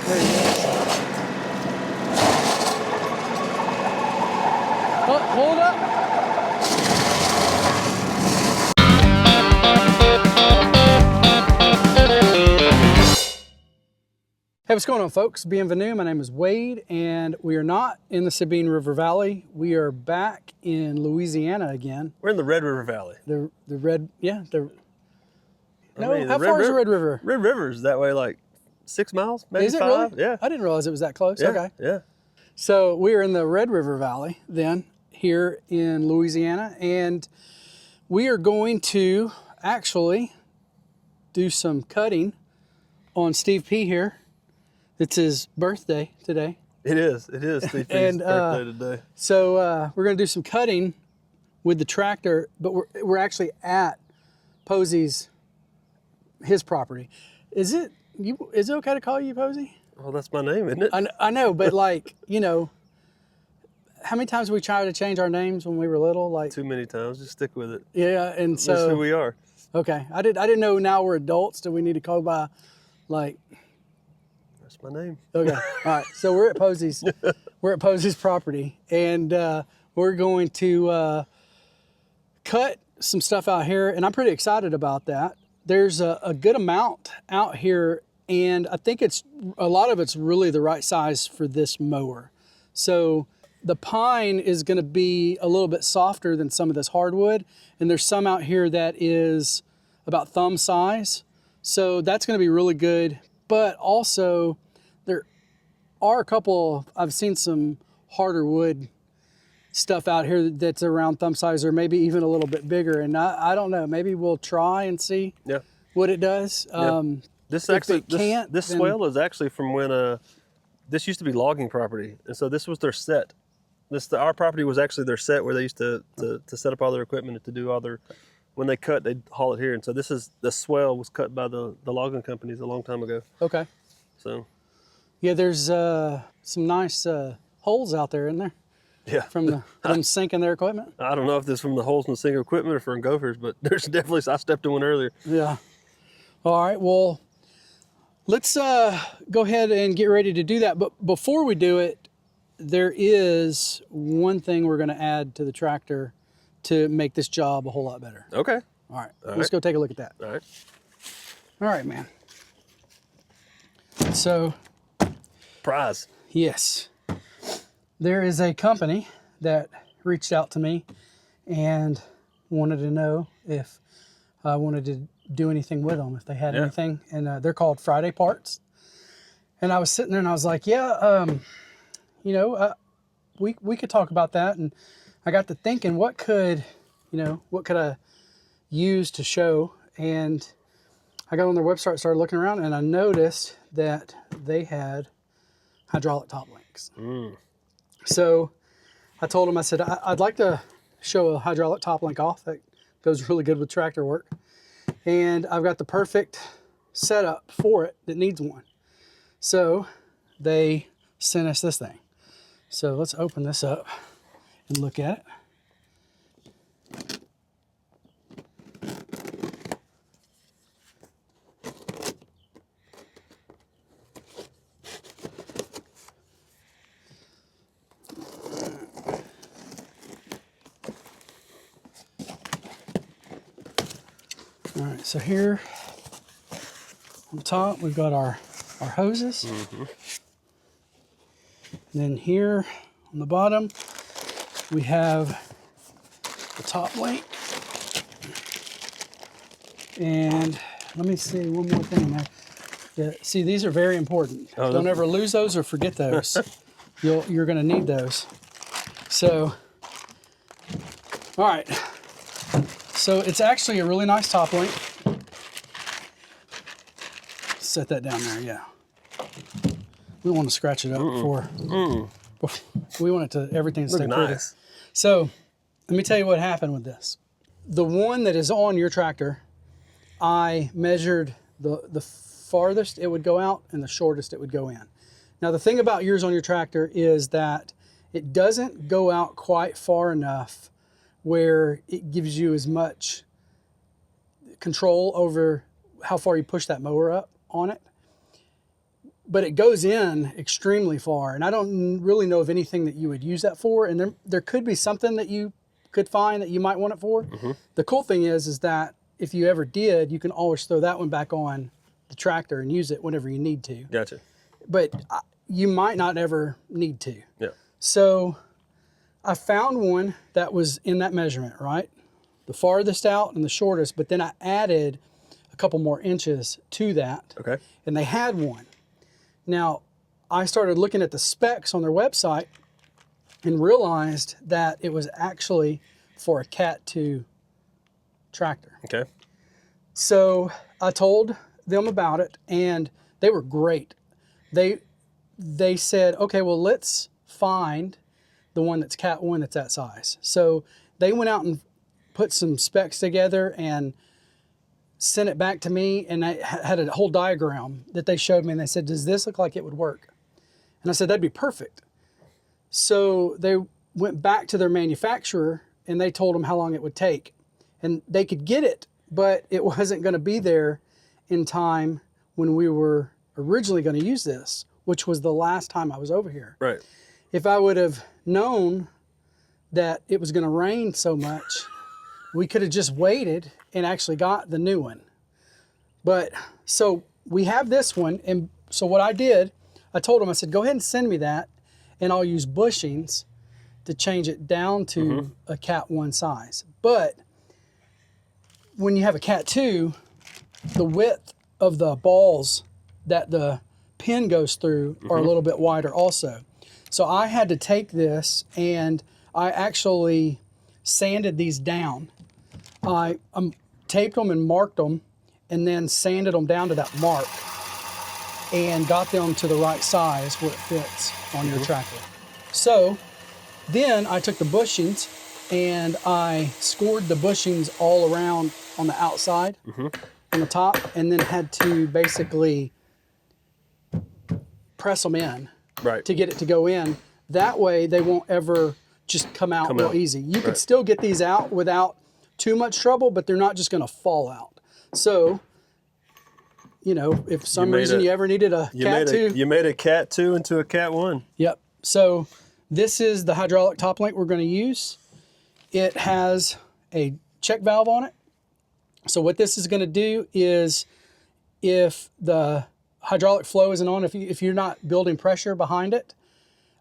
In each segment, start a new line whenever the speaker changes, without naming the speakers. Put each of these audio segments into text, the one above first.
There he is. Oh, hold up. Hey, what's going on, folks? Bienvenue. My name is Wade, and we are not in the Sabine River Valley. We are back in Louisiana again.
We're in the Red River Valley.
The Red, yeah.
I
How far is the Red River?
Red River's that way, like 6 miles, maybe
Is it
5.
really?
Yeah.
I didn't realize it was that close.
Yeah.
Okay.
Yeah.
So we are in the Red River Valley then, here in Louisiana, and we are going to actually do some cutting on Steve P here. It's his birthday today.
It is Steve P's birthday today.
So we're going to do some cutting with the tractor, but we're actually at Posey's, his property. Is it okay to call you Posey?
Well, that's my name, isn't it?
I know, but like, you know, how many times we tried to change our names when we were little? Like
Too many times. Just stick with it.
Yeah, and so
That's who we are.
Okay, I didn't know. Now we're adults. Do we need to call by, like?
That's my name.
Okay, all right. So we're at Posey's. We're at Posey's property, and we're going to cut some stuff out here, and I'm pretty excited about that. There's a good amount out here, and I think a lot of it's really the right size for this mower. So the pine is going to be a little bit softer than some of this hardwood, and there's some out here that is about thumb size. So that's going to be really good. But also there are a couple, I've seen some harder wood stuff out here that's around thumb size or maybe even a little bit bigger. And I don't know, maybe we'll try and see what it does.
Yeah. This swale is actually from when this used to be logging property. And so this was their set. Our property was actually their set where they used to set up all their equipment and to do all their, when they cut, they'd haul it here. And so the swale was cut by the logging companies a long time ago. Okay. So.
Yeah, there's some nice holes out there, isn't there?
Yeah.
From them sinking their equipment?
I don't know if this is from the holes in the sinking equipment or from gophers, but there's definitely, I stepped in one earlier.
Yeah. All right, well, let's go ahead and get ready to do that. But before we do it, there is one thing we're going to add to the tractor to make this job a whole lot better.
Okay.
All right. Let's go take a look at that.
All right.
All right, man. So.
Prize.
Yes. There is a company that reached out to me and wanted to know if I wanted to do anything with them, if they had anything. And they're called Friday Parts. And I was sitting there and I was like, yeah, you know, we could talk about that. And I got to thinking, what could I use to show? And I got on their website, started looking around, and I noticed that they had hydraulic top links. So I told them, I said, I'd like to show a hydraulic top link off. That goes really good with tractor work. And I've got the perfect setup for it that needs one. So they sent us this thing. So let's open this up and look at it. All right, so here on top, we've got our hoses. And then here on the bottom, we have the top link. And let me see one more thing there. Yeah, see, these are very important. Don't ever lose those or forget those. You're gonna need those. So, all right. So it's actually a really nice top link. Set that down there, yeah. We don't want to scratch it up before we want it to, everything to stay pretty.
Nice.
So let me tell you what happened with this. The one that is on your tractor, I measured the farthest it would go out and the shortest it would go in. Now the thing about yours on your tractor is that it doesn't go out quite far enough where it gives you as much control over how far you push that mower up on it. but it goes in extremely far. And I don't really know of anything that you would use that for. And there could be something that you could find that you might want it for. The cool thing is that if you ever did, you can always throw that one back on the tractor and use it whenever you need to.
Gotcha.
But you might not ever need to.
Yeah.
So I found one that was in that measurement, right? The farthest out and the shortest, but then I added a couple more inches to that.
Okay.
And they had one. Now, I started looking at the specs on their website and realized that it was actually for a Cat 2 tractor.
Okay.
So I told them about it, and they were great. They said, okay, well, let's find the one that's Cat 1 that's that size. So they went out and put some specs together and sent it back to me, and I had a whole diagram that they showed me, and they said, does this look like it would work? And I said, that'd be perfect. So they went back to their manufacturer, and they told them how long it would take. And they could get it, but it wasn't going to be there in time when we were originally going to use this, which was the last time I was over here.
Right.
If I would have known that it was going to rain so much, we could have just waited and actually got the new one. But so we have this one. And so what I did, I told them, I said, go ahead and send me that, and I'll use bushings to change it down to a Cat 1 size. But when you have a Cat 2, the width of the balls that the pin goes through are a little bit wider also. So I had to take this, and I actually sanded these down. I taped them and marked them, and then sanded them down to that mark and got them to the right size where it fits on your tractor. So then I took the bushings and I scored the bushings all around on the outside, on the top, and then had to basically press them in to get it to go in. That way they won't ever just come out real easy. You could still get these out without too much trouble, but they're not just going to fall out. So, you know, if for some reason you ever needed a Cat 2.
You made a Cat 2 into a Cat 1.
Yep. So this is the hydraulic top link we're going to use. It has a check valve on it. So what this is going to do is, if the hydraulic flow isn't on, if you're not building pressure behind it,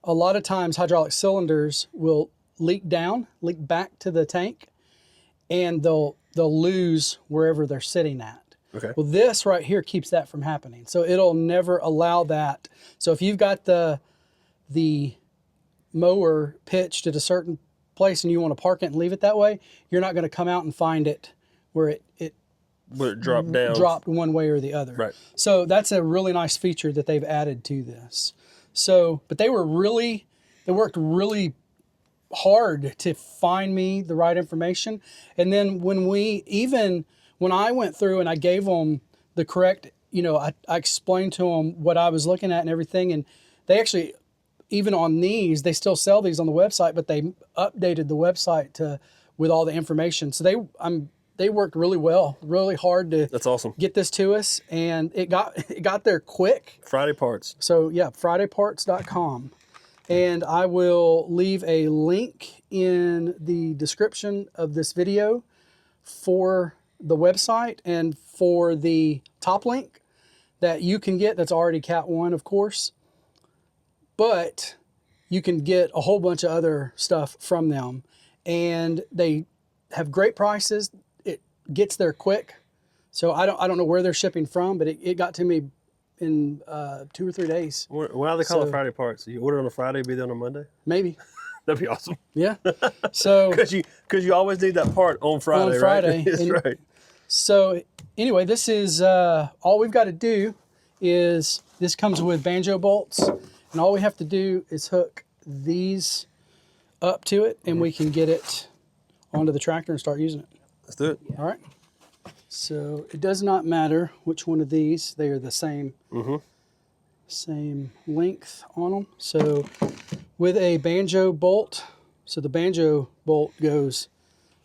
a lot of times hydraulic cylinders will leak back to the tank, and they'll lose wherever they're sitting at.
Okay.
Well, this right here keeps that from happening. So it'll never allow that. So if you've got the mower pitched at a certain place and you want to park it and leave it that way, you're not going to come out and find it where it
dropped down.
Dropped one way or the other.
Right.
So that's a really nice feature that they've added to this. So, but they worked really hard to find me the right information. And then when I went through and I gave them the correct, I explained to them what I was looking at and everything. And they actually, even on these, they still sell these on the website, but they updated the website with all the information. So they worked really well, really hard to
That's awesome.
Get this to us, and it got there quick.
Friday Parts.
So yeah, FridayParts.com. And I will leave a link in the description of this video for the website and for the top link that you can get that's already Cat 1, of course. But you can get a whole bunch of other stuff from them. And they have great prices. It gets there quick. So I don't know where they're shipping from, but it got to me in 2 or 3 days.
Why do they call it Friday Parts? You order on a Friday, be there on a Monday?
Maybe.
That'd be awesome.
Yeah. So
because you always need that part on Friday,
on Friday.
Right? That's right.
So anyway, this is all we've got to do is this comes with banjo bolts, and all we have to do is hook these up to it, and we can get it onto the tractor and start using it.
Let's do it.
All right. So it does not matter which one of these; they are the same. Same length on them. So with a banjo bolt, so the banjo bolt goes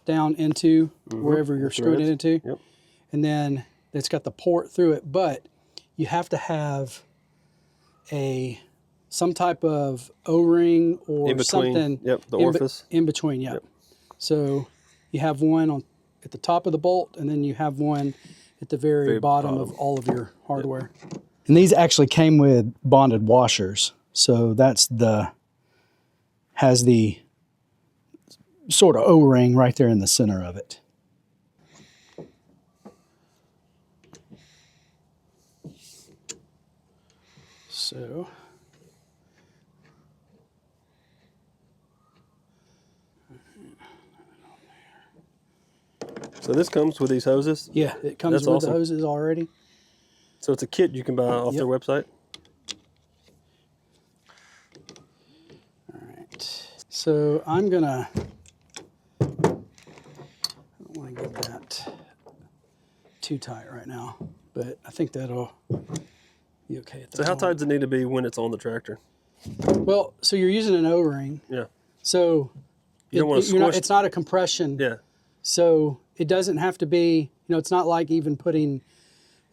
down into wherever you're screwing it into.
Yep.
And then it's got the port through it, but you have to have some type of O-ring or
in between,
something.
Yep, the orifice.
In between, yep. So you have one at the top of the bolt, and then you have one at the very bottom of all of your hardware. Yep. And these actually came with bonded washers. So that's has the sort of O-ring right there in the center of it. So
this comes with these hoses?
Yeah, it comes with the hoses already.
So it's a kit you can buy off their website?
All right. So I'm gonna, I don't want to get that too tight right now, but I think that'll be okay at that
So how tight does it need to be when it's on the tractor?
Well, so you're using an O-ring.
Yeah.
So
you don't want to squish.
It's not a compression.
Yeah.
So it doesn't have to be, it's not like even putting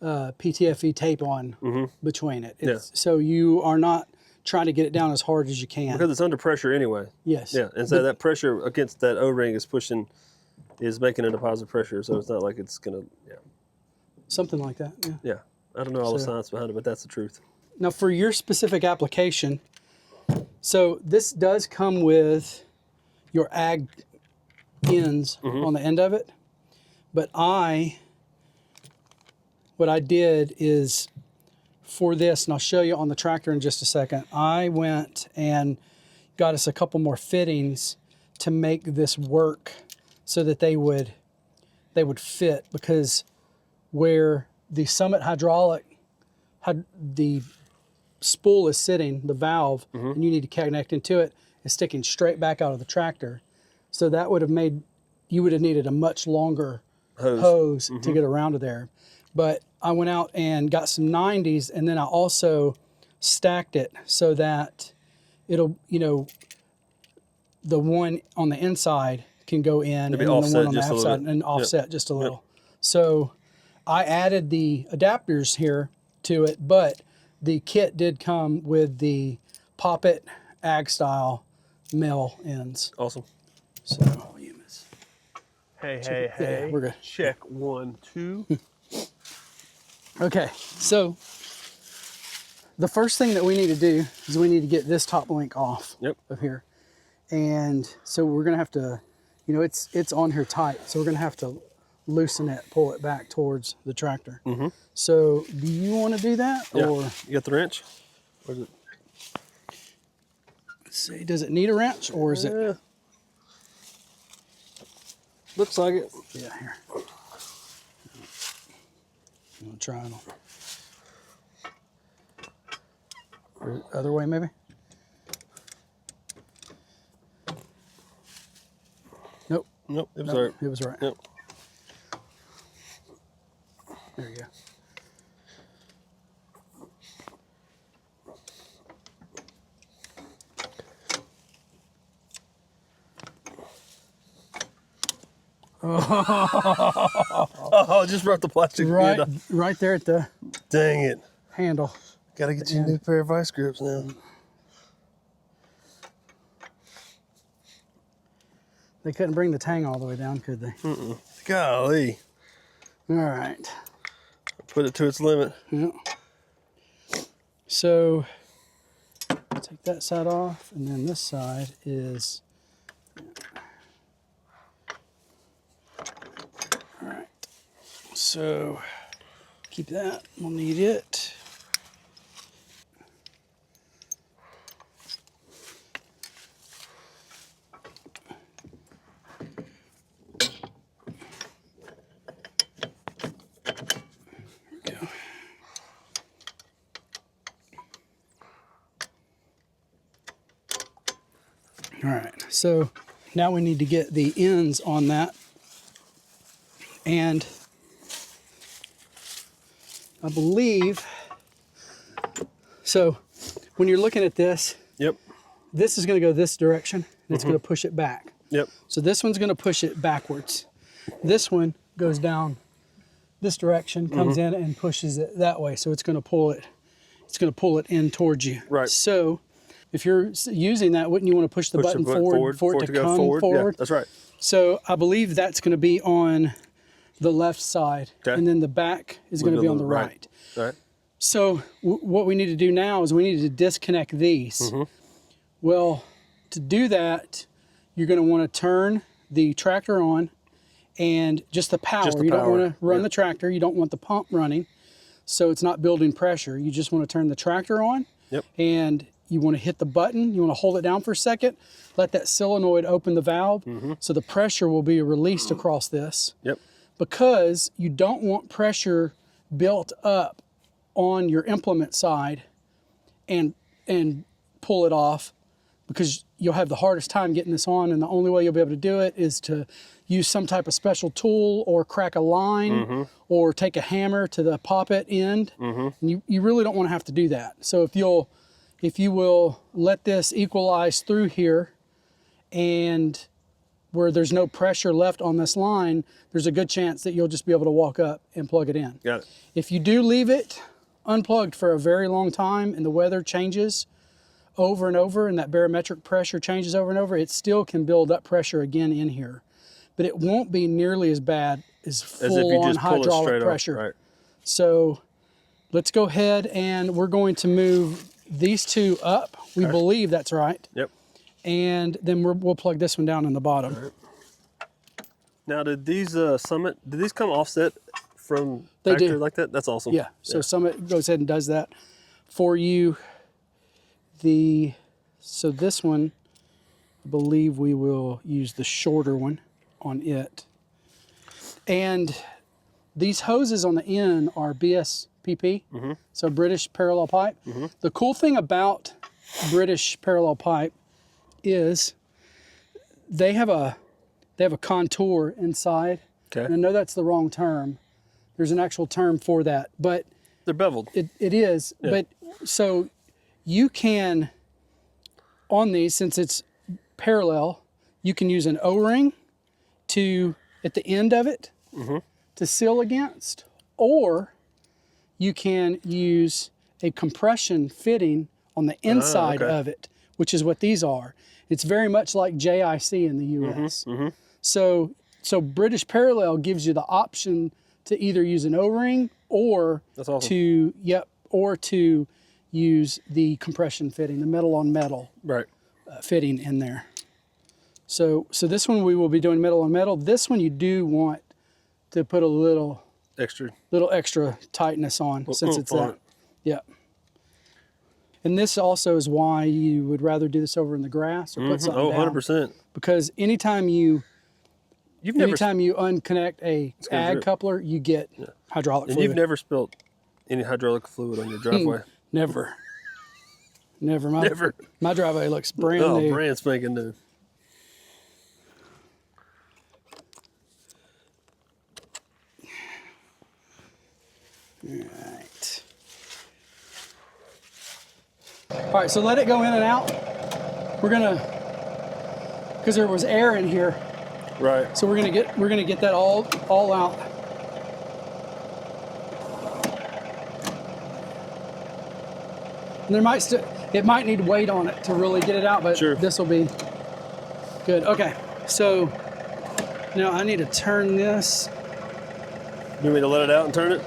PTFE tape on between it. So you are not trying to get it down as hard as you can.
Because it's under pressure anyway.
Yes.
Yeah, and so that pressure against that O-ring is making it a positive pressure, so it's not like it's going to,
Something like that, yeah.
Yeah, I don't know all the science behind it, but that's the truth.
Now for your specific application, so this does come with your ag ends on the end of it, but what I did is for this, and I'll show you on the tractor in just a second, I went and got us a couple more fittings to make this work so that they would fit, because where the Summit hydraulic, the spool is sitting, the valve, and you need to connect into it, is sticking straight back out of the tractor. So that would have you would have needed a much longer hose to get around to there. But I went out and got some 90s, and then I also stacked it so that it'll, the one on the inside can go in, and the one on the outside and offset just a little. So I added the adapters here to it, but the kit did come with the Poppet Ag Style mill ends.
Awesome.
So
hey,
yeah, we're good.
Check 1, 2.
Okay, so the first thing that we need to do is we need to get this top link off of here. And so we're gonna have to, it's on here tight, so we're gonna have to loosen it, pull it back towards the tractor. So do you want to do that?
Yeah.
Or
you got the wrench? Or is it?
Let's see, does it need a wrench, or is it?
Looks like it.
Yeah, here. I'm gonna try it on. Or other way, maybe? Nope.
Nope, it was right.
It was right.
Yep.
There you go.
Oh, I just broke the plastic.
Right there at the
Dang it.
handle.
Gotta get you a new pair of vice grips now.
They couldn't bring the tang all the way down, could they?
Golly.
All right.
Put it to its limit.
Yep. So take that side off, and then this side is. All right. So keep that. We'll need it. All right, so now we need to get the ends on that. And I believe, so when you're looking at this, this is gonna go this direction, and it's gonna push it back. So this one's gonna push it backwards. This one goes down this direction, comes in and pushes it that way. So it's gonna pull it it's going to pull it in towards you.
Right.
So if you're using that, wouldn't you want to push the button forward for it to come forward?
Yeah, that's right.
So I believe that's going to be on the left side, and then the back is going to be on the right.
Right.
So what we need to do now is we need to disconnect these. Well, to do that, you're going to want to turn the tractor on and just the power. You don't want to run the tractor. You don't want the pump running, so it's not building pressure. You just want to turn the tractor on, and you want to hit the button. You want to hold it down for a second, let that solenoid open the valve, so the pressure will be released across this. Because you don't want pressure built up on your implement side and pull it off, because you'll have the hardest time getting this on, and the only way you'll be able to do it is to use some type of special tool or crack a line or take a hammer to the poppet end. And you really don't want to have to do that. So if you will let this equalize through here, and where there's no pressure left on this line, there's a good chance that you'll just be able to walk up and plug it in.
Got it.
If you do leave it unplugged for a very long time and the weather changes over and over and that barometric pressure changes over and over, it still can build up pressure again in here. But it won't be nearly as bad as full-on hydraulic pressure.
Right.
So let's go ahead and we're going to move these two up. We believe that's right.
Yep.
And then we'll plug this one down in the bottom.
Right. Now, did these did these come offset from
factory
like that? That's awesome.
Yeah. So Summit goes ahead and does that for you. So this one, I believe we will use the shorter one on it. And these hoses on the end are BSPP, so British parallel pipe. The cool thing about British parallel pipe is they have a contour inside. And I know that's the wrong term. There's an actual term for that, but
they're beveled.
It is, but so you can, on these, since it's parallel, you can use an O-ring at the end of it to seal against, or you can use a compression fitting on the inside of it, which is what these are. It's very much like JIC in the US. So British Parallel gives you the option to either use an O-ring or to use the compression fitting, the metal on metal fitting in there. So this one we will be doing metal on metal. This one you do want to put a little extra tightness on, since it's that. Yeah. And this also is why you would rather do this over in the grass or put something down.
100%.
Because anytime you unconnect a ag coupler, you get hydraulic fluid.
And you've never spilled any hydraulic fluid on your driveway?
Never. My driveway looks brand new.
Brand spanking new.
All right, so let it go in and out. We're gonna, because there was air in here.
Right.
So we're gonna get that all out. And it might need weight on it to really get it out, but this will be good. Okay, so now I need to turn this.
You want me to let it out and turn it?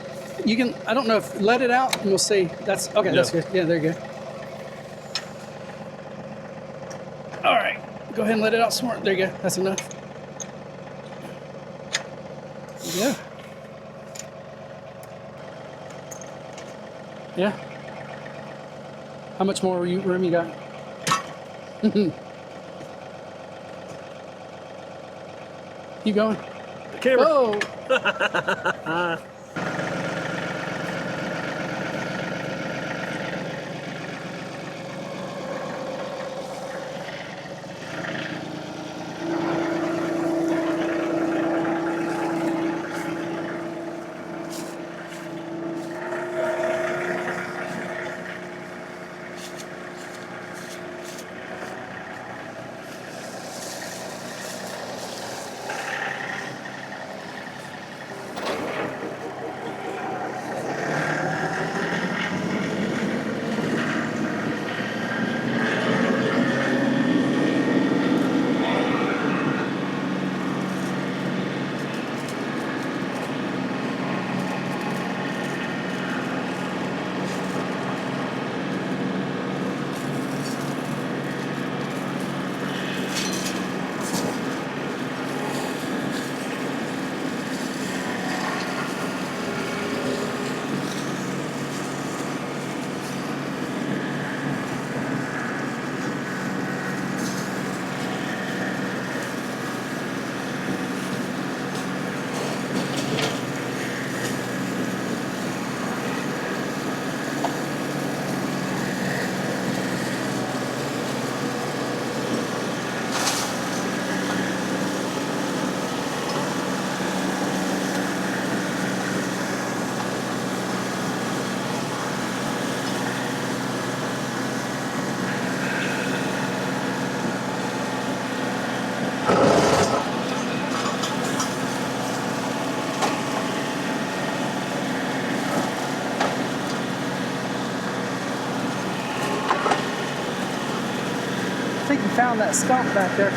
You can, I don't know if, let it out and we'll see. That's, okay, that's good. Yeah, there you go. All right, go ahead and let it out some more. There you go, that's enough. Yeah. Yeah. How much more room you got? Keep going.
The camera.
Whoa. found that stump back there.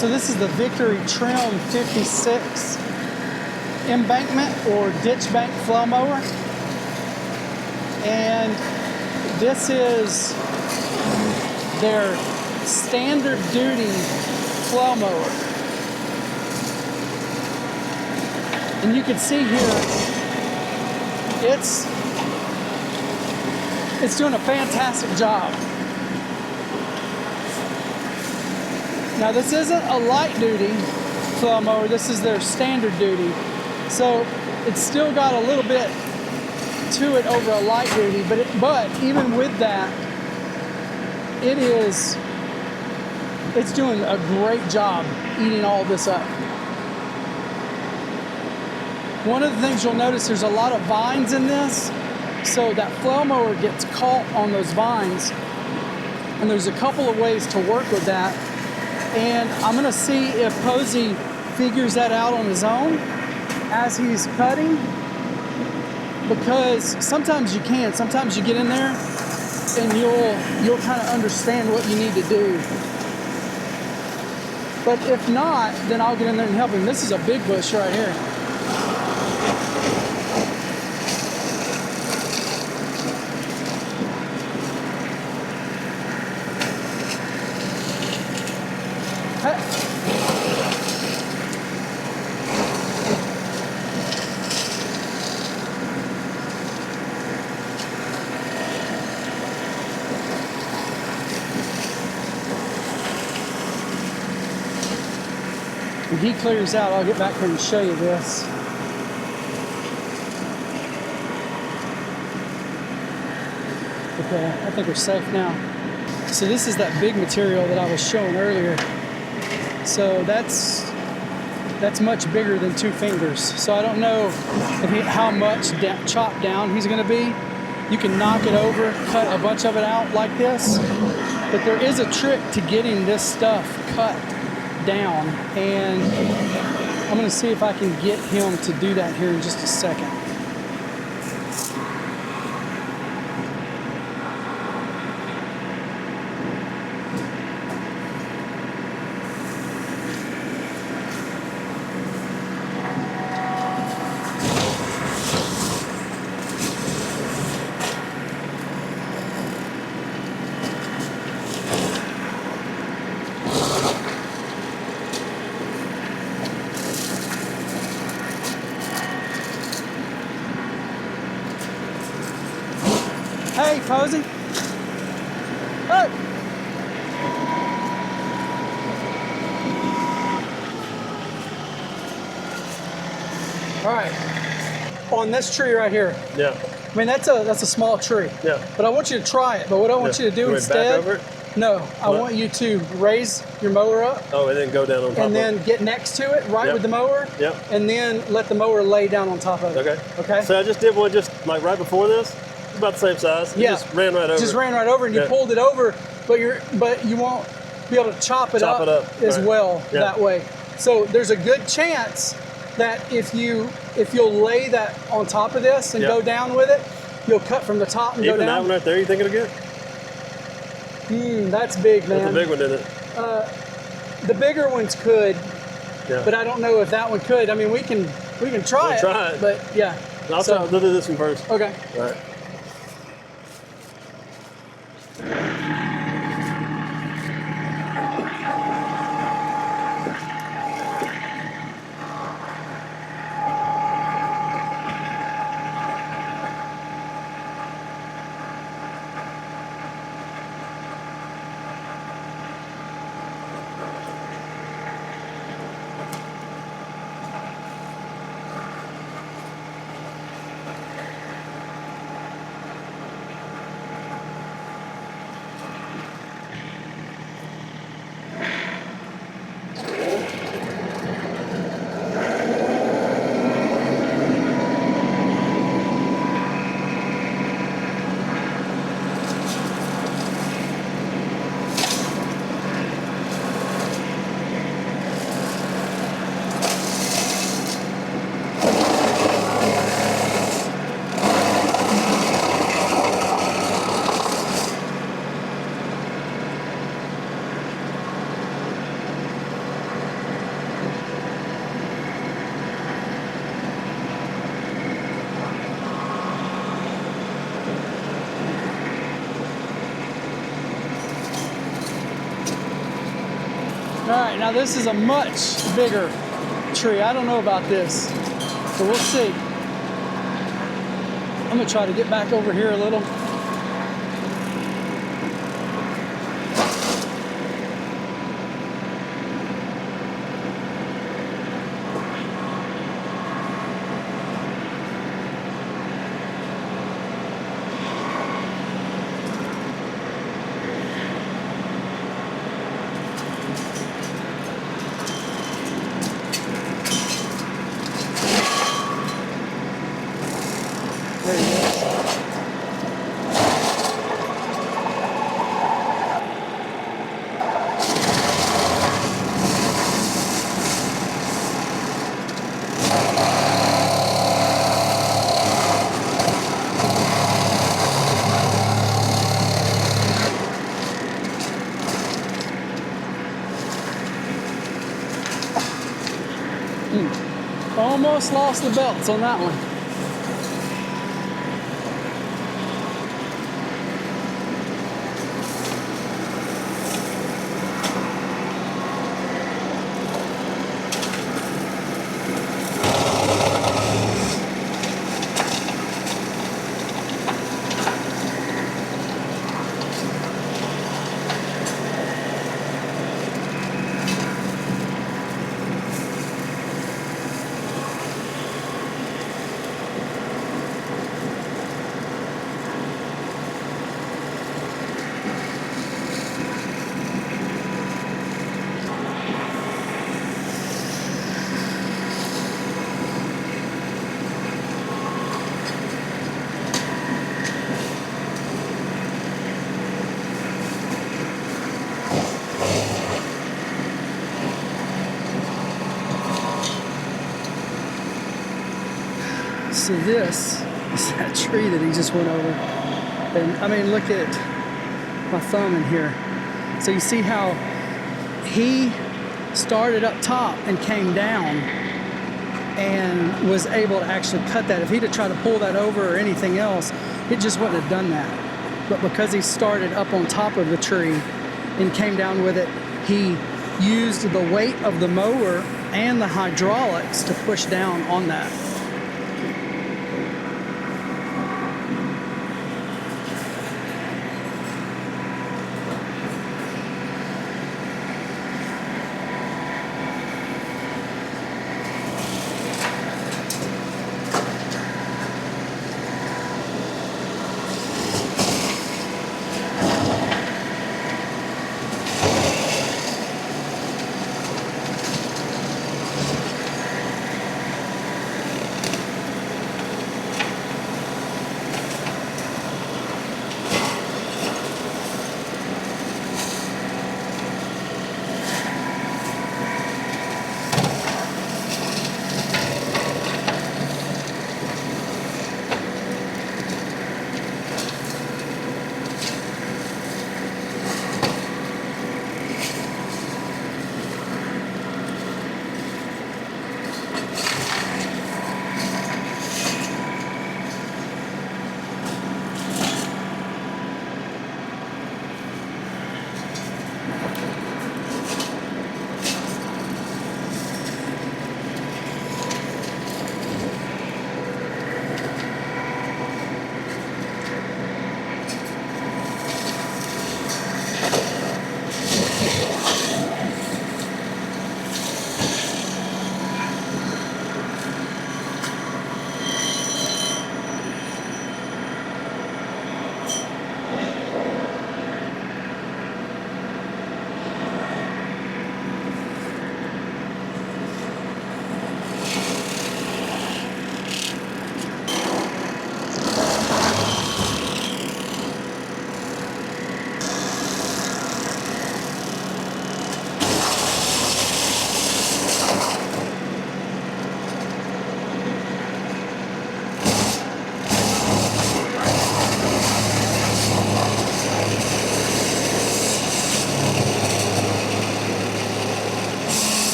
So this is the Victory Trim 56 embankment or ditch bank flow mower. And this is their standard duty flow mower. And you can see here, it's doing a fantastic job. Now this isn't a light duty flow mower, this is their standard duty. So it's still got a little bit to it over a light duty, but even with that, it's doing a great job eating all this up. One of the things you'll notice, there's a lot of vines in this, so that flow mower gets caught on those vines, and there's a couple of ways to work with that. And I'm gonna see if Posey figures that out on his own, as he's cutting, because sometimes you can. Sometimes you get in there and you'll kind of understand what you need to do. But if not, then I'll get in there and help him. This is a big bush right here. When he clears out, I'll get back here and show you this. Okay, I think we're safe now. So this is that big material that I was showing earlier. So that's much bigger than 2 fingers. So I don't know how much chopped down he's gonna be. You can knock it over, cut a bunch of it out like this. But there is a trick to getting this stuff cut down, and I'm going to see if I can get him to do that here in just a second. Hey, Posey. Hey. All right. On this tree right here.
Yeah.
I mean, that's a small tree.
Yeah.
But I want you to try it. But what I want you to do instead.
Back over it?
No, I want you to raise your mower up.
Oh, and then go down on top
and then
of it.
get next to it, right with the mower.
Yep.
And then let the mower lay down on top of it.
Okay.
Okay.
So I just did one just like right before this. It's about the same size. It just ran right over.
Just ran right over, and you pulled it over, but you won't be able to chop it up as well that way. So there's a good chance that if you'll lay that on top of this and go down with it, you'll cut from the top and go down.
Even that one right there, you think it'll get?
That's big, man.
That's a big one, isn't it?
The bigger ones could,
yeah.
But I don't know if that one could. I mean, we can try it.
Try it.
But yeah.
I'll do this one first.
Okay.
All right.
All right, now this is a much bigger tree. I don't know about this, so we'll see. I'm gonna try to get back over here a little. There he is. Almost lost the belts on that one. So this is that tree that he just went over. And I mean, look at my thumb in here. So you see how he started up top and came down and was able to actually cut that. If he'd have tried to pull that over or anything else, it just wouldn't have done that. But because he started up on top of the tree and came down with it, he used the weight of the mower and the hydraulics to push down on that.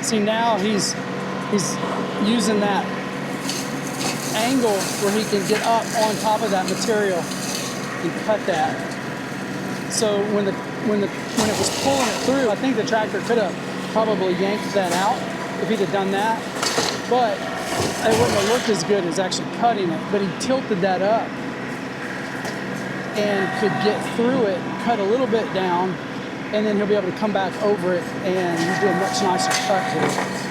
See, now he's using that angle where he can get up on top of that material and cut that. So when it was pulling it through, I think the tractor could have probably yanked that out if he'd have done that, but it wouldn't have looked as good as actually cutting it. But he tilted that up and could get through it, cut a little bit down, and then he'll be able to come back over it and do a much nicer cut to it.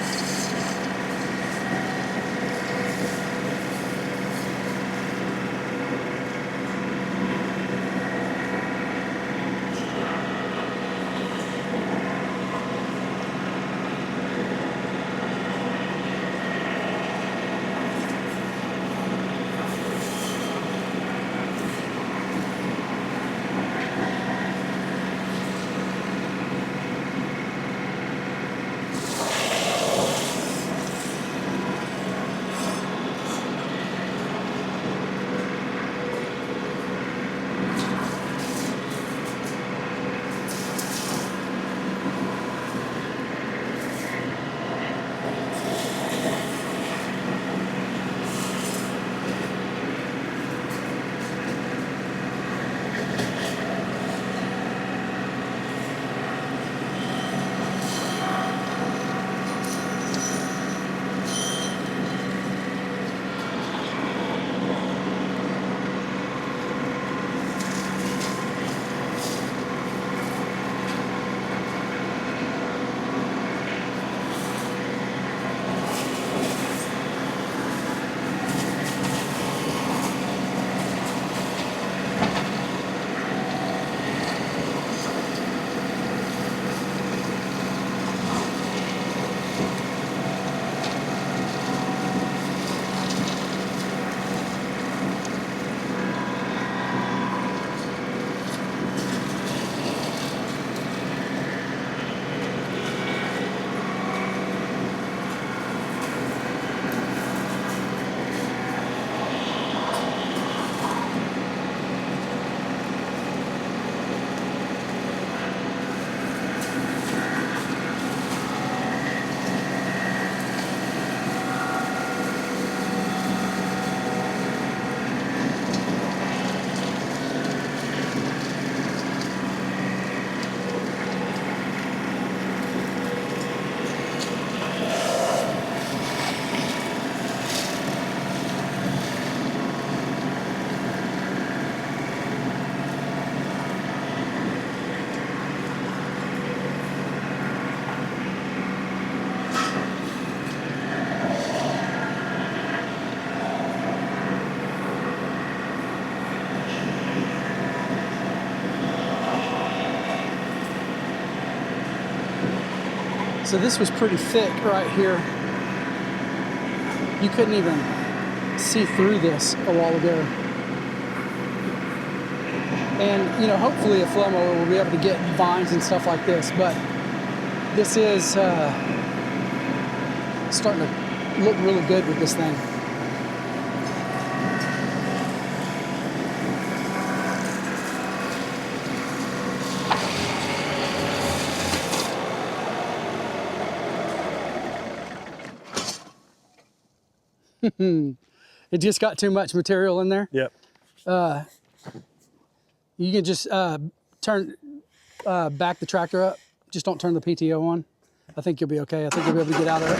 So this was pretty thick right here. You couldn't even see through this a while ago. And, you know, hopefully a flow mower will be able to get vines and stuff like this, but this is starting to look really good with this thing. It just got too much material in there.
Yep.
You can just turn back the tractor up. Just don't turn the PTO on. I think you'll be okay. I think you'll be able to get out of it.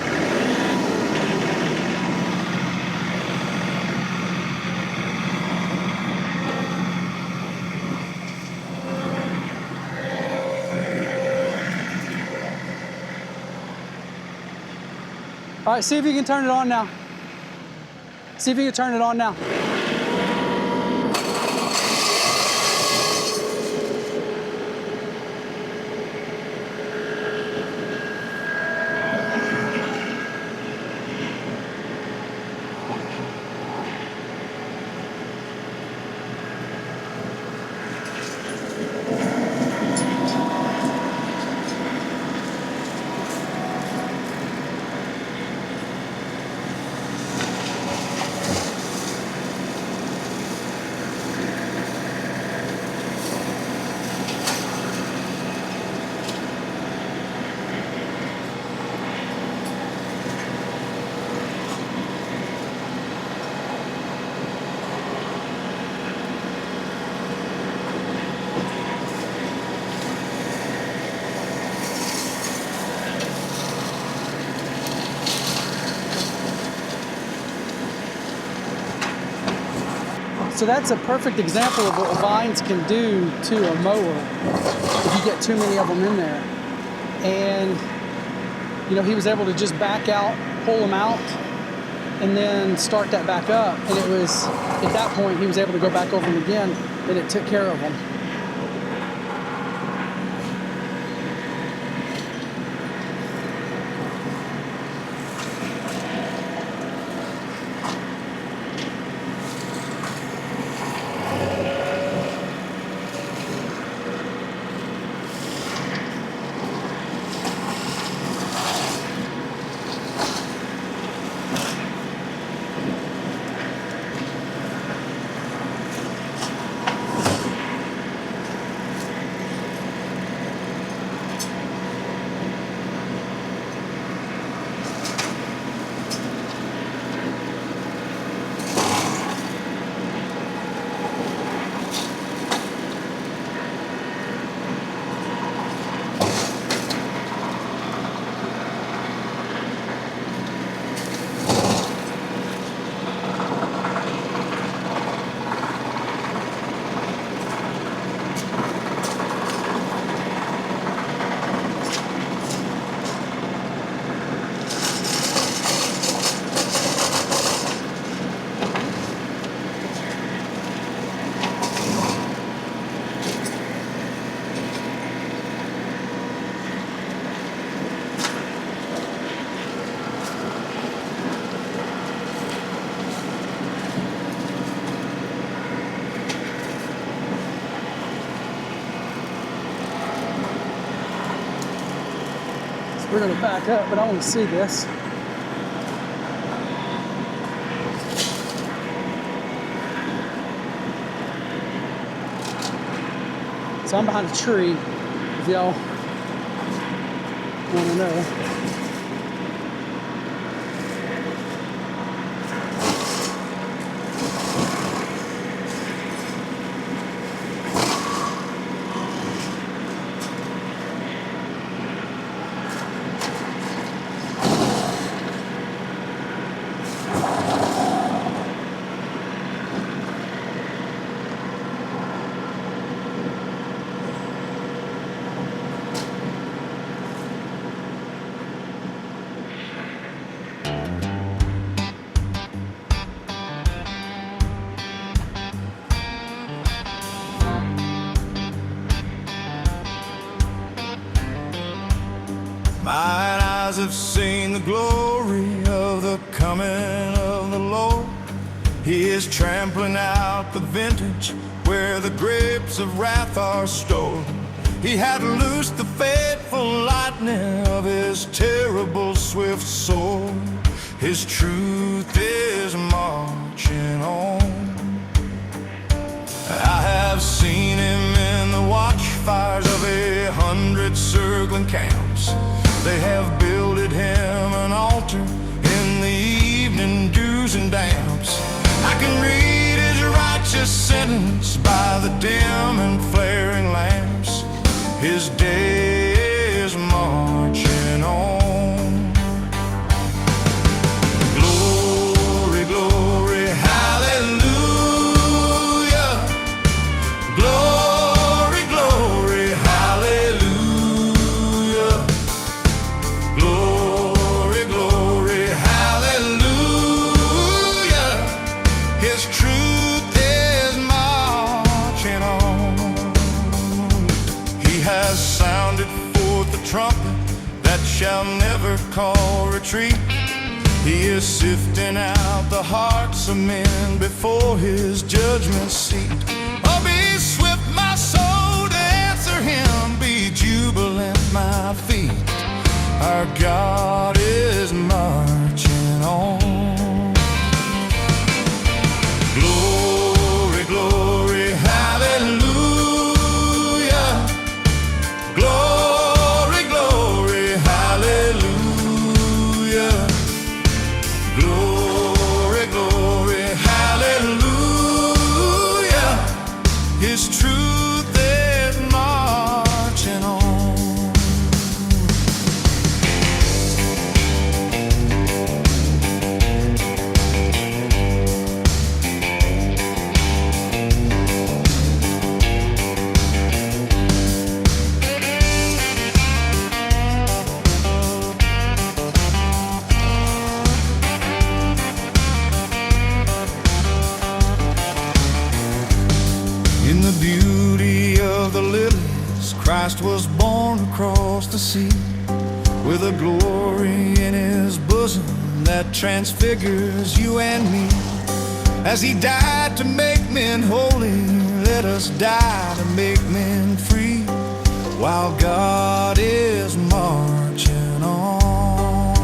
All right, see if you can turn it on now. See if you can turn it on now. So that's a perfect example of what vines can do to a mower if you get too many of them in there. And, you know, he was able to just back out, pull them out, and then start that back up. And it was, at that point, he was able to go back over them again, and it took care of them. We're going to back up, but I want to see this. So I'm behind a tree, if y'all want to know.
have seen the glory of the coming of the Lord. He is trampling out the vintage where the grapes of wrath are stored. He had loosed the fateful lightning of his terrible swift sword. His truth is marching on. I have seen him in the watchfires of 100 circling camps. They have builded him an altar in the evening dews and damps. I can read his righteous sentence by the dim and flaring lamps. His day is marching on. Glory, glory, hallelujah. Glory, glory, hallelujah. Glory, glory, hallelujah. His truth is marching on. He has sounded forth the trumpet that shall never call retreat. He is sifting out the hearts of men before his judgment seat. Oh, be swift, my soul, to answer him. Be jubilant, my feet. Our God is marching on. Glory, glory, hallelujah. Glory, glory, hallelujah. Glory, glory, hallelujah. His truth is marching on. In the beauty of the lilies, Christ was born across the sea, with a glory in his bosom that transfigures you and me. As he died to make men holy, let us die to make men free, while God is marching on.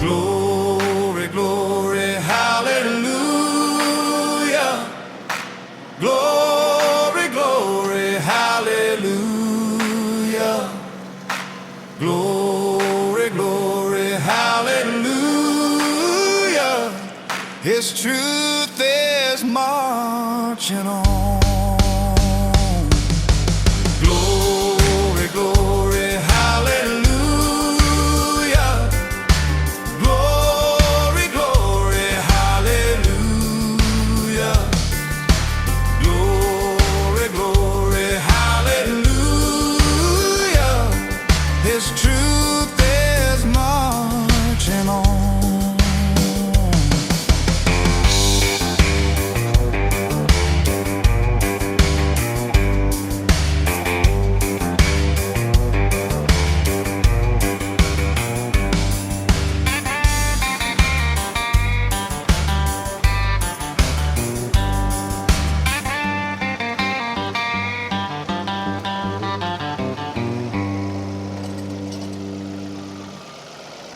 Glory, glory, hallelujah. Glory, glory, hallelujah. Glory, glory, hallelujah. His truth is marching on. Glory, glory, hallelujah. Glory, glory, hallelujah. Glory, glory, hallelujah. His truth is marching on.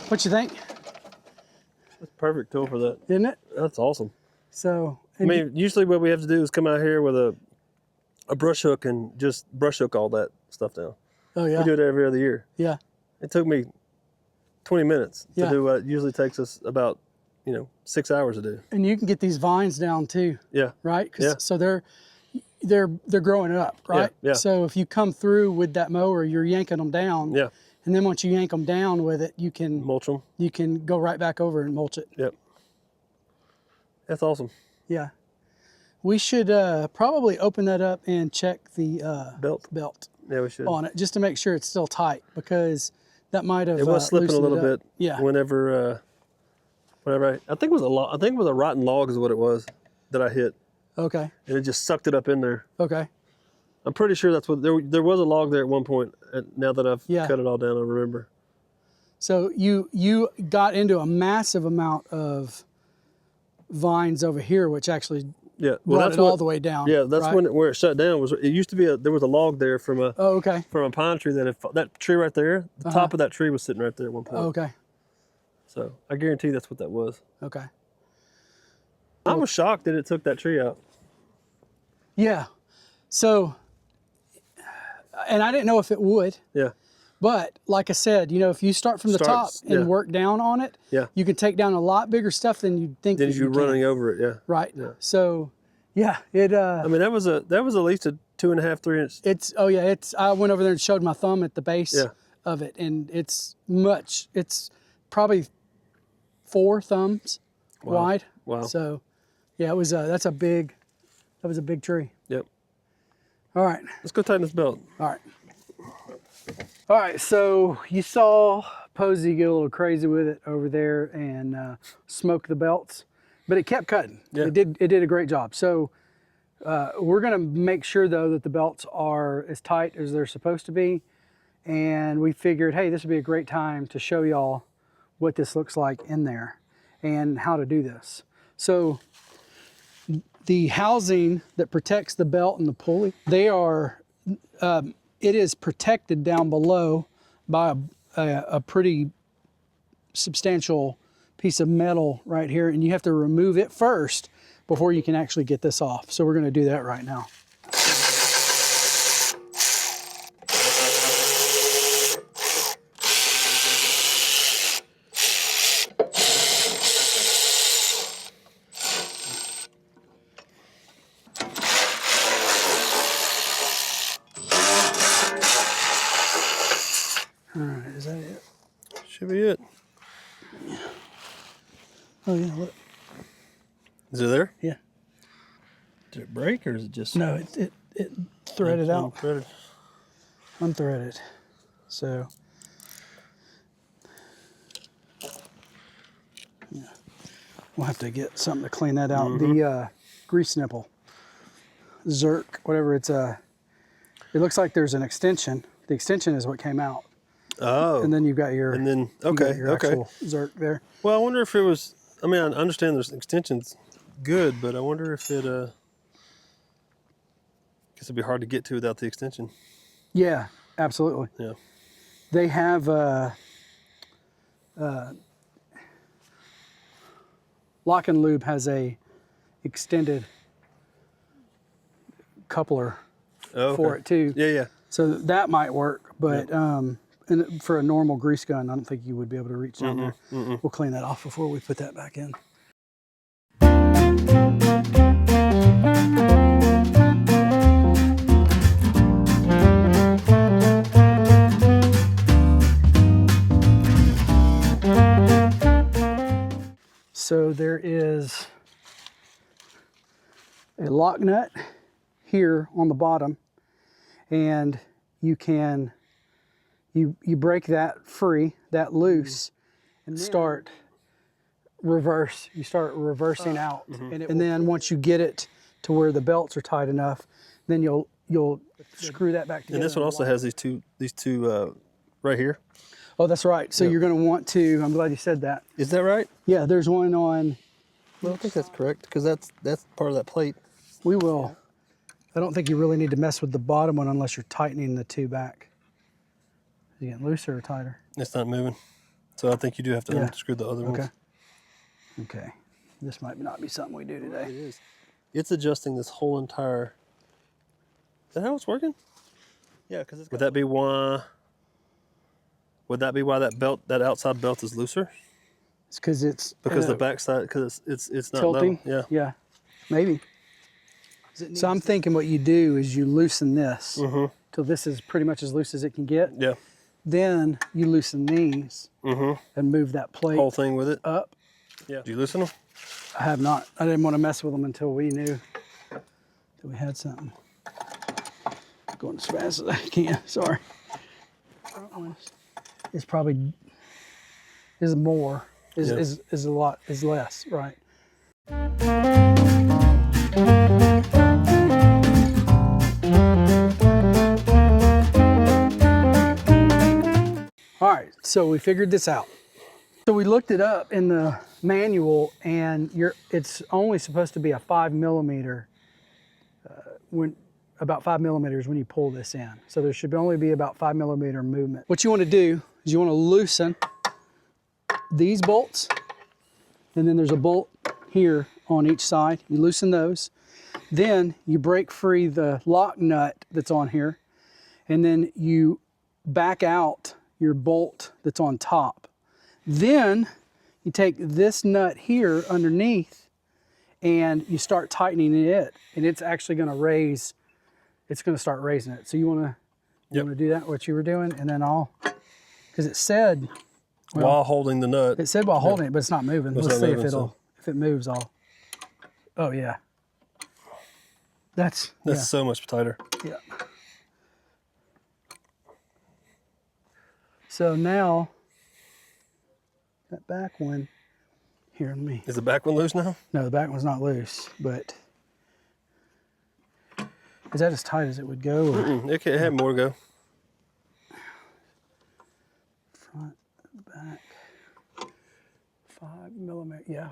What you think?
That's a perfect tool for that.
Isn't it?
That's awesome.
So,
I mean, usually what we have to do is come out here with a brush hook and just brush hook all that stuff down.
oh yeah,
We do it every other year.
yeah,
It took me 20 minutes to
Yeah.
do what usually takes us about, 6 hours to do.
and you can get these vines down too,
Yeah.
right? 'Cause-
Yeah.
So they're growing up, right?
Yeah.
So if you come through with that mower, you're yanking them down.
Yeah.
And then once you yank them down with it, you can
Mulch them.
go right back over and mulch it.
Yep. That's awesome.
Yeah. We should probably open that up and check the belt
Yeah, we should.
on it just to make sure it's still tight, because that might have
It was slipping a
loosened
little
it up.
bit.
Yeah.
Whenever I think it was I think it was a rotten log is what it was that I hit,
Okay.
and it just sucked it up in there.
Okay.
I'm pretty sure that's what there was a log there at one point. Now that I've
Yeah.
cut it all down, I remember.
So you got into a massive amount of vines over here, which actually brought it all the way down.
Yeah, that's
right?
where it shut down. It used to be there was a log there from a from a pine tree that tree right there. The top of that tree was sitting right there at one point.
Okay.
So I guarantee that's what that was.
Okay.
I was shocked that it took that tree out.
Yeah. So, and I didn't know if it would.
Yeah.
But like I said, you know, if you start from the top and work down on it, you can take down a lot bigger stuff than you'd think.
Than you running over it, yeah.
Right. Yeah. So, yeah, it.
I mean, that was at least a 2.5, 3 inch.
It's I went over there and showed my thumb at the base of it, and it's probably 4 thumbs wide.
Wow.
So, yeah, it was that was a big tree.
Yep.
All right.
Let's go tighten this belt.
All right. All right, so you saw Posey get a little crazy with it over there and smoke the belts, but it kept cutting. Yeah. It did a great job. So we're gonna make sure though that the belts are as tight as they're supposed to be, and we figured, hey, this would be a great time to show y'all what this looks like in there and how to do this. So the housing that protects the belt and the pulley, they are it is protected down below by a pretty substantial piece of metal right here, and you have to remove it first before you can actually get this off. So we're going to do that right now. All right, is that it?
Should be it.
Yeah. Oh yeah, look.
Is it there?
Yeah.
Did it break or is it just?
No, it threaded out.
Unthreaded.
Unthreaded. So. Yeah. We'll have to get something to clean that out.
Mm-hmm.
The grease nipple, Zerk, whatever it's it looks like there's an extension. The extension is what came out.
Oh.
And then you've got your actual Zerk there.
Well, I wonder if it was. I mean, I understand there's extensions, good, but I wonder if it. Guess it'd be hard to get to without the extension.
Yeah, absolutely.
Yeah.
They have Lock and Lube has a extended coupler for it too.
Yeah, yeah.
So that might work, but and for a normal grease gun, I don't think you would be able to reach down there. We'll clean that off before we put that back in. So there is a lock nut here on the bottom, and you can you break that free, that loose, and start reverse. You start reversing out, and then once you get it to where the belts are tight enough, then you'll screw that back together.
And this one also has these two right here.
Oh, that's right. So you're going to want to. I'm glad you said that.
Is that right?
Yeah, there's one on.
Well, I think that's correct because that's part of that plate.
We will. I don't think you really need to mess with the bottom one unless you're tightening the two back. Is it getting looser or tighter?
It's not moving, so I think you do have to unscrew the other ones.
Okay. This might not be something we do today.
It is. It's adjusting this whole entire. Is that how it's working? Yeah, because it's. Would that be why? Would that be why that outside belt is looser?
It's because it's
the backside because it's not
tilting.
Level. Yeah.
Yeah, maybe. So I'm thinking what you do is you loosen this till this is pretty much as loose as it can get.
Yeah.
Then you loosen these and move that plate
whole thing with it
up.
Yeah. Do you loosen them?
I have not. I didn't want to mess with them until we knew that we had something. Going as fast as I can. Sorry. It's probably more. Is a lot is less, right? All right, So we figured this out. So we looked it up in the manual, and it's only supposed to be a 5 millimeter, about 5 millimeters when you pull this in. So there should only be about 5 millimeter movement. What you want to do is you want to loosen these bolts, and then there's a bolt here on each side. You loosen those. Then you break free the lock nut that's on here, and then you back out your bolt that's on top. Then you take this nut here underneath and you start tightening it, and it's actually going to raise, it's going to start raising it. So you want to do that, what you were doing, and then because it said, well,
while holding the nut.
It said while holding it, but it's not moving. Let's see if it moves all. Oh yeah. That's
so much tighter.
Yeah. So now, that back one, here, let me.
Is the back one loose now?
No, the back one's not loose, but is that as tight as it would go? Or?
It had more to go.
Front, back, 5 millimeter. Yeah,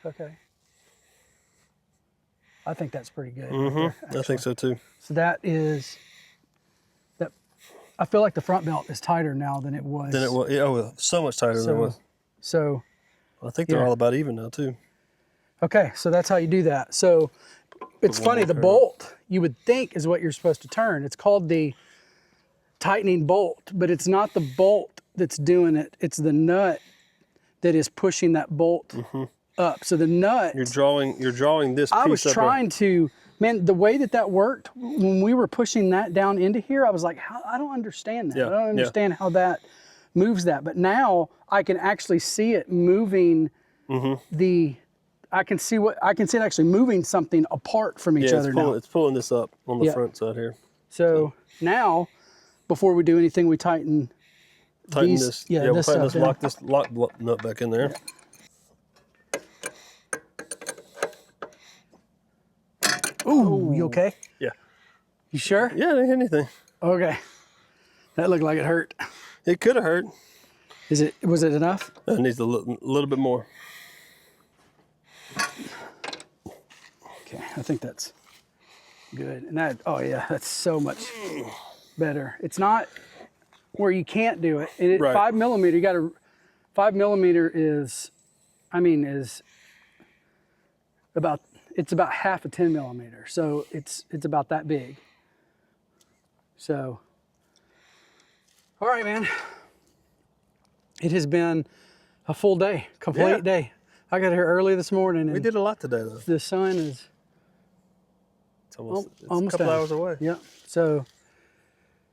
okay. I think that's pretty good. Right there,
I think so too.
So that is, I feel like the front belt is tighter now than it was.
Oh, so much tighter than it was.
So
I think they're all about even now too.
Okay, so that's how you do that. So it's funny, the bolt you would think is what you're supposed to turn. It's called the tightening bolt, but it's not the bolt that's doing it. It's the nut that is pushing that bolt up. So the nut.
You're drawing this piece.
I was trying to, man, the way that worked when we were pushing that down into here, I was like, I don't understand that.
Yeah,
I don't understand how that moves that. But now I can actually see it moving I can see it actually moving something apart from each other now.
It's pulling this up on the front side here.
So now, before we do anything, we tighten
this.
Yeah,
we'll
this
tighten
stuff
lock this nut back in there.
Yeah. Ooh, you okay?
Yeah.
You sure?
Yeah, I didn't hit anything.
Okay. That looked like it hurt.
It could have hurt.
Was it enough?
It needs a little bit more.
Okay, I think that's good. And that's so much better. It's not where you can't do it.
Right.
5 millimeter, 5 millimeter is about, it's about half a 10 millimeter. So it's about that big. So, all right, man. It has been a full day, complete day. I got here early this morning. And
we did a lot today, though.
the sun is
it's almost
a
couple
down.
hours away.
Yeah. So,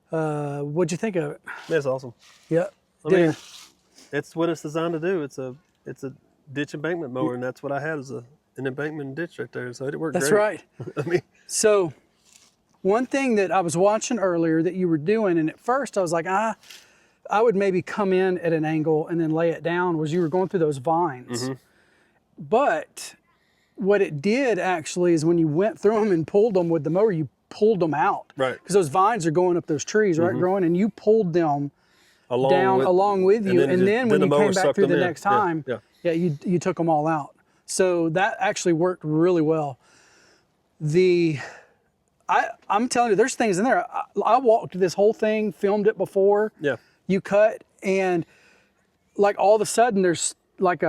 what'd you think of it?
That's awesome.
Yeah.
I mean, it's what it's designed to do. It's a ditch embankment mower, and that's what I had as an embankment ditch right there. So it worked
That's
great.
right.
I mean,
so one thing that I was watching earlier that you were doing, and at first I was like, I would maybe come in at an angle and then lay it down, was you were going through those vines. But what it did actually is when you went through them and pulled them with the mower, you pulled them out.
Right.
Because those vines are going up those trees, right, growing, and you pulled them along with you. And then when you came back through the next time, you took them all out. So that actually worked really well. I'm telling you, there's things in there. I walked this whole thing, filmed it before.
Yeah.
You cut, and like all of a sudden there's like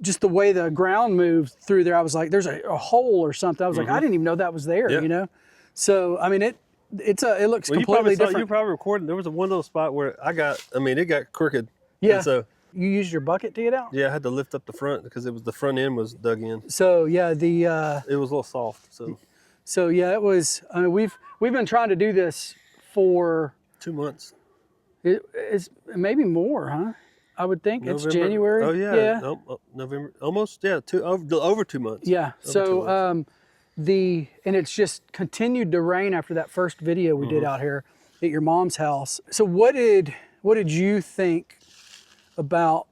just the way the ground moved through there, I was like, there's a hole or something. I was like, I didn't even know that was there, you know? So, I mean, it looks completely different.
You probably recorded, there was one little spot where it got crooked.
Yeah.
And so
you used your bucket to get out?
yeah, I had to lift up the front because the front end was dug in.
So yeah,
it was a little soft.
So yeah, it was, I mean, we've been trying to do this for
2 months.
It's maybe more, huh? I would think.
November.
It's January.
Oh yeah.
Yeah.
No, November. Almost. Yeah. Over 2 months.
Yeah. So and it's just continued to rain after that first video we did out here at your mom's house. So what did you think about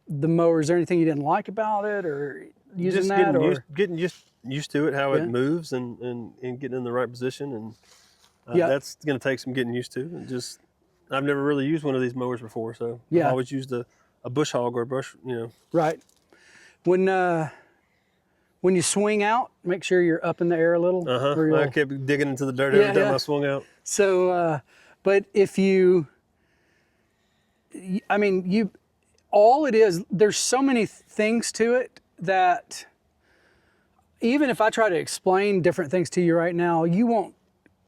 the mower? Is there anything you didn't like about it, or using
just
that,
getting used to it, how it moves, and getting in the right position, and that's going to take some getting used to, and just I've never really used one of these mowers before, so
Yeah.
I've always used a bush hog or a brush, you know.
Right. When you swing out, make sure you're up in the air a little.
I kept digging into the dirt every time I swung out.
So, but if all it is, there's so many things to it that even if I try to explain different things to you right now, you won't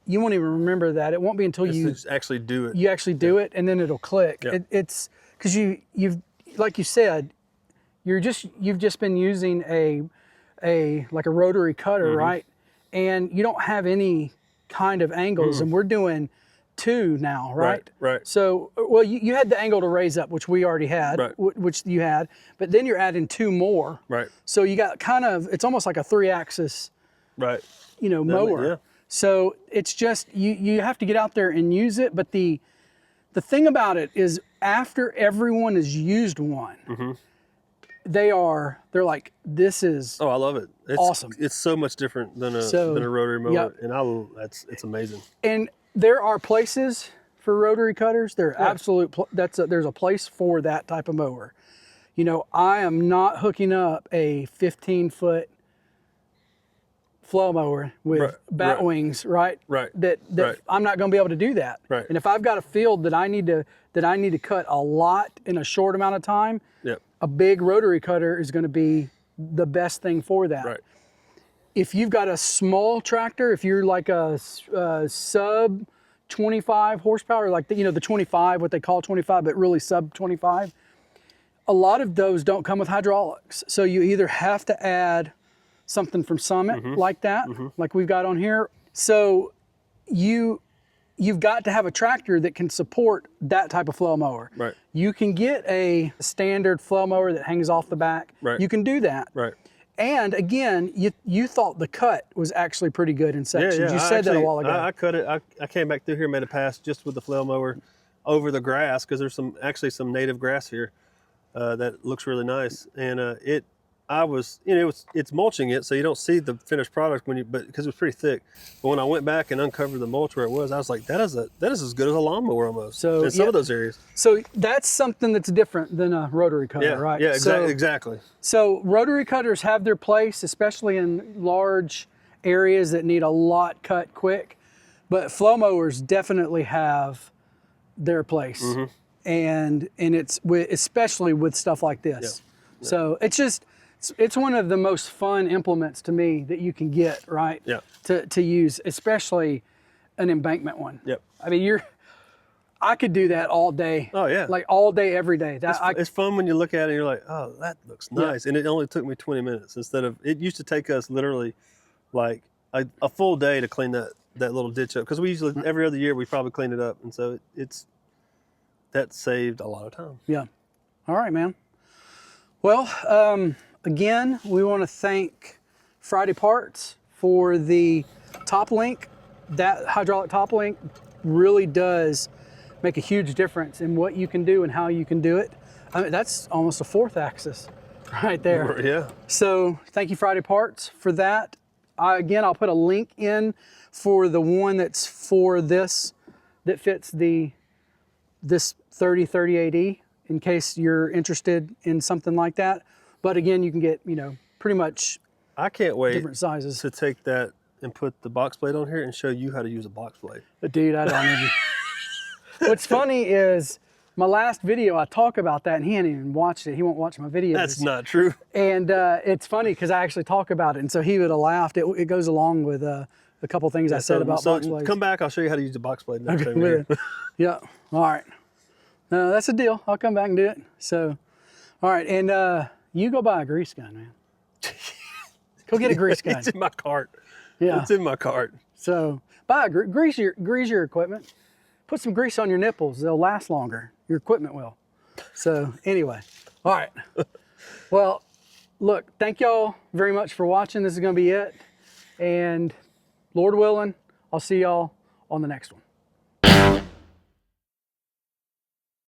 even remember that. It won't be until you
actually do it.
You actually do it, and then it'll click.
Yeah.
It's because you've like you said, you've just been using a rotary cutter, right? And you don't have any kind of angles, and we're doing 2 now, right?
Right.
So, well, you had the angle to raise up, which we already had, which you had, but then you're adding 2 more.
Right.
So you got it's almost like a 3-axis,
right,
mower.
Yeah.
So it's just, you have to get out there and use it. But the thing about it is after everyone has used one, they're like, this is
I love it. It's
awesome.
It's so much different than a rotary mower, and it's amazing.
And there are places for rotary cutters. There's a place for that type of mower. I am not hooking up a 15-foot flow mower with bat wings, right?
Right.
That I'm not going to be able to do that.
Right.
And if I've got a field that I need to cut a lot in a short amount of time, a big rotary cutter is going to be the best thing for that.
Right.
If you've got a small tractor, if you're like a sub 25 horsepower, like the 25, what they call 25, but really sub 25, a lot of those don't come with hydraulics. So you either have to add something from Summit like that, like we've got on here. So you've got to have a tractor that can support that type of flow mower.
Right.
You can get a standard flow mower that hangs off the back.
Right.
You can do that.
Right.
And again, you thought the cut was actually pretty good in sections.
Yeah.
You said that a while ago.
I cut it. I came back through here and made a pass just with the flail mower over the grass, because there's some native grass here that looks really nice. And it's mulching it, so you don't see the finished product because it was pretty thick. But when I went back and uncovered the mulch where it was, I was like, that is as good as a lawnmower almost.
So
in some of those areas.
So that's something that's different than a rotary cutter, right?
Yeah, exactly.
So rotary cutters have their place, especially in large areas that need a lot cut quick. But flow mowers definitely have their place, and it's especially with stuff like this. Yeah. So it's one of the most fun implements to me that you can get, right?
Yeah.
To use, especially an embankment one.
Yep.
I mean, I could do that all day.
Oh yeah.
Like all day, every day.
It's fun when you look at it and you're like, oh, that looks nice. And it only took me 20 minutes instead of, it used to take us literally like a full day to clean that little ditch up. Because we usually, every other year, we probably clean it up. And so that saved a lot of time.
Yeah. All right, man. Well, again, we want to thank Friday Parts for the top link. That hydraulic top link really does make a huge difference in what you can do and how you can do it. I mean, that's almost a 4th axis right there.
Yeah.
So thank you, Friday Parts, for that. I'll put a link in for the one that's for this, that fits this 3038E, in case you're interested in something like that. But again, you can get, pretty much
I can't wait
different sizes
to take that and put the box blade on here and show you how to use a box blade.
Dude, I don't even. What's funny is my last video, I talk about that and he hadn't even watched it. He won't watch my videos.
That's not true.
And it's funny because I actually talk about it. And so he would have laughed. It goes along with a couple things I said about box blades.
Come back, I'll show you how to use the box blade next time you're here.
Yeah, all right. No, that's a deal. I'll come back and do it. So, all right. And you go buy a grease gun, man. Go get a grease gun.
It's in my cart.
Yeah.
It's in my cart.
So buy grease your equipment. Put some grease on your nipples. They'll last longer. Your equipment will. So anyway, all right. Well, look, thank y'all very much for watching. This is going to be it. And Lord willing, I'll see y'all on the next one.